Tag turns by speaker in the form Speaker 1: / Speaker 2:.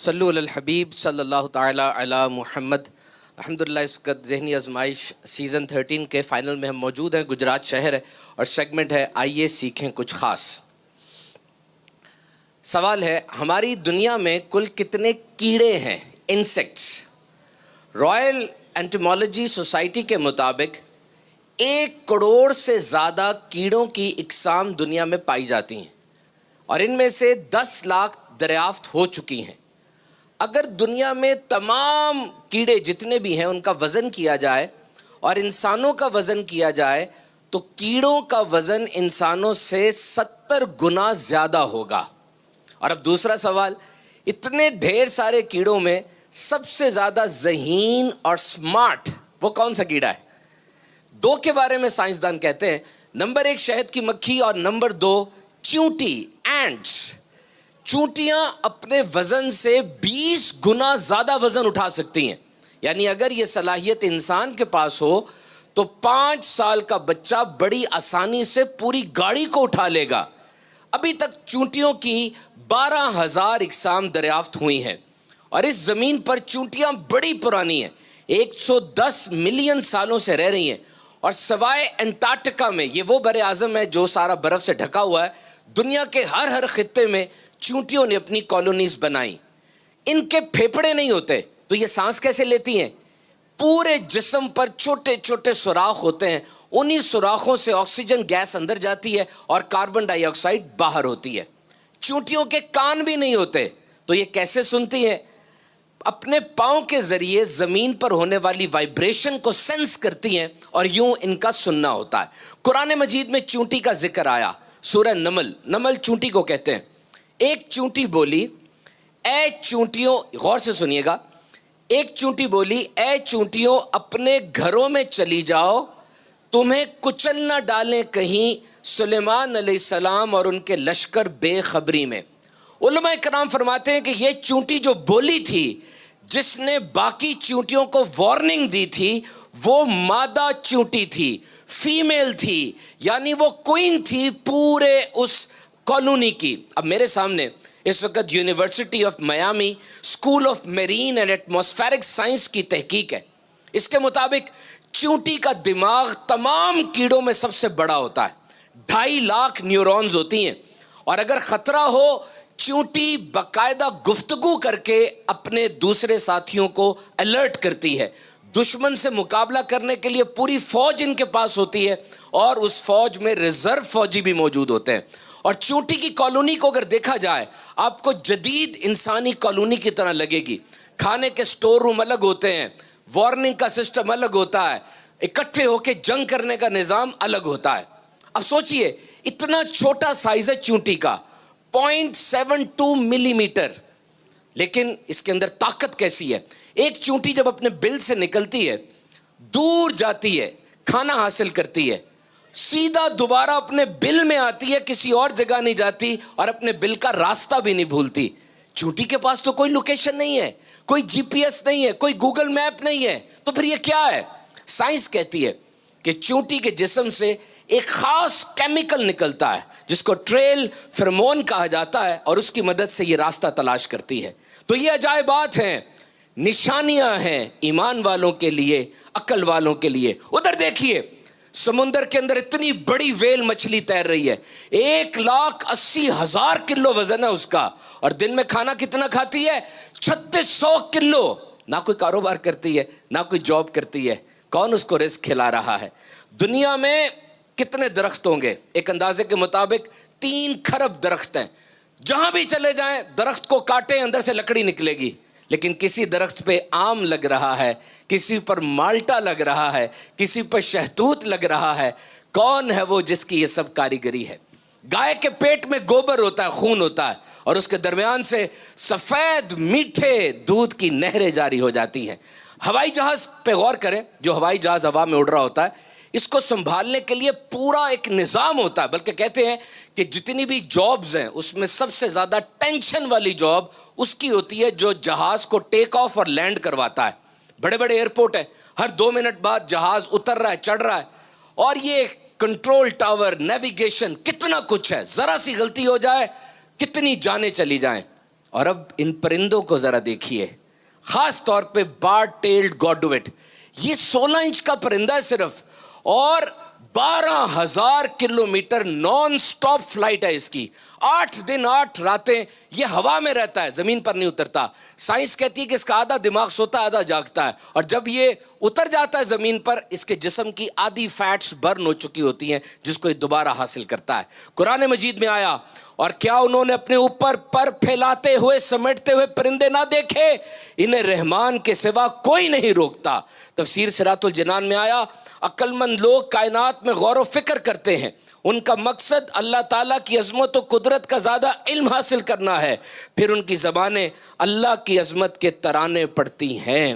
Speaker 1: صلو علی الحبیب صلی اللہ تعالی علی محمد. الحمدللہ اس وقت ذہنی آزمائش سیزن 13 کے فائنل میں ہم موجود ہیں. گجرات شہر ہے اور سیگمنٹ ہے آئیے سیکھیں کچھ خاص. سوال ہے ہماری دنیا میں کل کتنے کیڑے ہیں، انسیکٹس؟ رائل انٹیمالوجی سوسائٹی کے مطابق 1 کروڑ سے زیادہ کیڑوں کی اقسام دنیا میں پائی جاتی ہیں اور ان میں سے 10 لاکھ دریافت ہو چکی ہیں. اگر دنیا میں تمام کیڑے جتنے بھی ہیں ان کا وزن کیا جائے اور انسانوں کا وزن کیا جائے تو کیڑوں کا وزن انسانوں سے 70 گنا زیادہ ہوگا. اور اب دوسرا سوال، اتنے ڈھیر سارے کیڑوں میں سب سے زیادہ ذہین اور سمارٹ وہ کون سا کیڑا ہے؟ 2 کے بارے میں سائنسدان کہتے ہیں. نمبر 1 شہد کی مکھی اور نمبر 2 چیونٹی، اینٹس. چونٹیاں اپنے وزن سے 20 گنا زیادہ وزن اٹھا سکتی ہیں. یعنی اگر یہ صلاحیت انسان کے پاس ہو تو 5 سال کا بچہ بڑی آسانی سے پوری گاڑی کو اٹھا لے گا. ابھی تک چونٹیوں کی 12,000 اقسام دریافت ہوئی ہیں اور اس زمین پر چونٹیاں بڑی پرانی ہیں، 110 ملین سالوں سے رہ رہی ہیں. اور سوائے انٹارکٹیکا میں، یہ وہ بر اعظم ہے جو سارا برف سے ڈھکا ہوا ہے، دنیا کے ہر خطے میں چونٹیوں نے اپنی کالونیز بنائی. ان کے پھیپھڑے نہیں ہوتے تو یہ سانس کیسے لیتی ہیں؟ پورے جسم پر چھوٹے چھوٹے سوراخ ہوتے ہیں، انہی سوراخوں سے آکسیجن گیس اندر جاتی ہے اور کاربن ڈائی آکسائڈ باہر ہوتی ہے. چونٹیوں کے کان بھی نہیں ہوتے تو یہ کیسے سنتی ہیں؟ اپنے پاؤں کے ذریعے زمین پر ہونے والی وائبریشن کو سینس کرتی ہیں اور یوں ان کا سننا ہوتا ہے. قرآن مجید میں چونٹی کا ذکر آیا، سورہ نمل چونٹی کو کہتے ہیں. ایک چونٹی بولی اے چونٹیوں، غور سے سنیے گا، ایک چونٹی بولی اے چونٹیوں اپنے گھروں میں چلی جاؤ، تمہیں کچل نہ ڈالیں کہیں سلیمان علیہ السلام اور ان کے لشکر بے خبری میں. علماء کرام فرماتے ہیں کہ یہ چونٹی جو بولی تھی جس نے باقی چونٹیوں کو وارننگ دی تھی وہ مادہ چونٹی تھی، فیمیل تھی، یعنی وہ کوئین تھی پورے اس کالونی کی. اب میرے سامنے اس وقت university of Miami school of marine and atmospheric science کی تحقیق ہے. اس کے مطابق چونٹی کا دماغ تمام کیڑوں میں سب سے بڑا ہوتا ہے، 2.5 لاکھ نیورونز ہوتی ہیں اور اگر خطرہ ہو چونٹی باقاعدہ گفتگو کر کے اپنے دوسرے ساتھیوں کو الرٹ کرتی ہے. دشمن سے مقابلہ کرنے کے لیے پوری فوج ان کے پاس ہوتی ہے اور اس فوج میں ریزرو فوجی بھی موجود ہوتے ہیں. اور چونٹی کی کالونی کو اگر دیکھا جائے آپ کو جدید انسانی کالونی کی طرح لگے گی. کھانے کے سٹور روم الگ ہوتے ہیں، وارننگ کا سسٹم الگ ہوتا ہے، اکٹھے ہو کے جنگ کرنے کا نظام الگ ہوتا ہے. اب سوچئے اتنا چھوٹا سائز ہے چونٹی کا، 0.72 ملی میٹر، لیکن اس کے اندر طاقت کیسی ہے. ایک چونٹی جب اپنے بل سے نکلتی ہے دور جاتی ہے، کھانا حاصل کرتی ہے، سیدھا دوبارہ اپنے بل میں آتی ہے، کسی اور جگہ نہیں جاتی اور اپنے بل کا راستہ بھی نہیں بھولتی. چونٹی کے پاس تو کوئی لوکیشن نہیں ہے، کوئی جی پی ایس نہیں ہے، کوئی گوگل میپ نہیں ہے، تو پھر یہ کیا ہے؟ سائنس کہتی ہے کہ چونٹی کے جسم سے ایک خاص کیمیکل نکلتا ہے جس کو ٹریل فرمون کہا جاتا ہے اور اس کی مدد سے یہ راستہ تلاش کرتی ہے. تو یہ عجائبات ہیں، نشانیاں ہیں ایمان والوں کے لیے، عقل والوں کے لیے. ادھر دیکھیے سمندر کے اندر اتنی بڑی ویل مچھلی تیر رہی ہے، 1,80,000 کلو وزن ہے اس کا، اور دن میں کھانا کتنا کھاتی ہے؟ 3600 کلو. نہ کوئی کاروبار کرتی ہے نہ کوئی جاب کرتی ہے، کون اس کو رزق کھلا رہا ہے؟ دنیا میں کتنے درخت ہوں گے؟ ایک اندازے کے مطابق 3 کھرب درخت ہیں. جہاں بھی چلے جائیں درخت کو کاٹیں اندر سے لکڑی نکلے گی، لیکن کسی درخت پہ آم لگ رہا ہے، کسی پر مالٹا لگ رہا ہے، کسی پر شہتوت لگ رہا ہے. کون ہے وہ جس کی یہ سب کاریگری ہے؟ گائے کے پیٹ میں گوبر ہوتا ہے، خون ہوتا ہے، اور اس کے درمیان سے سفید میٹھے دودھ کی نہریں جاری ہو جاتی ہیں. ہوائی جہاز پہ غور کریں، جو ہوائی جہاز ہوا میں اڑ رہا ہوتا ہے، اس کو سنبھالنے کے لیے پورا ایک نظام ہوتا ہے. بلکہ کہتے ہیں کہ جتنی بھی جابز ہیں اس میں سب سے زیادہ ٹینشن والی جاب اس کی ہوتی ہے جو جہاز کو ٹیک آف اور لینڈ کرواتا ہے. بڑے بڑے ایئرپورٹ ہیں، ہر 2 منٹ بعد جہاز اتر رہا ہے، چڑھ رہا ہے، اور یہ کنٹرول ٹاور، نیویگیشن، کتنا کچھ ہے. ذرا سی غلطی ہو جائے کتنی جانیں چلی جائیں. اور اب ان پرندوں کو ذرا دیکھیے، خاص طور پہ بارڈ ٹیلڈ گوڈوٹ. یہ 16 انچ کا پرندہ ہے صرف، اور 12,000 کلومیٹر نان سٹاپ فلائٹ ہے اس کی. 8 دن 8 راتیں یہ ہوا میں رہتا ہے، زمین پر نہیں اترتا. سائنس کہتی ہے کہ اس کا آدھا دماغ سوتا ہے آدھا جاگتا ہے، اور جب یہ اتر جاتا ہے زمین پر اس کے جسم کی آدھی فیٹس برن ہو چکی ہوتی ہیں جس کو یہ دوبارہ حاصل کرتا ہے. قرآن مجید میں آیا، اور کیا انہوں نے اپنے اوپر پر پھیلاتے ہوئے سمیٹتے ہوئے پرندے نہ دیکھے، انہیں رحمان کے سوا کوئی نہیں روکتا. تفسیر صراط الجنان میں آیا، عقل مند لوگ کائنات میں غور و فکر کرتے ہیں، ان کا مقصد اللہ تعالیٰ کی عظمت و قدرت کا زیادہ علم حاصل کرنا ہے، پھر ان کی زبانیں اللہ کی عظمت کے ترانے پڑھتی ہیں.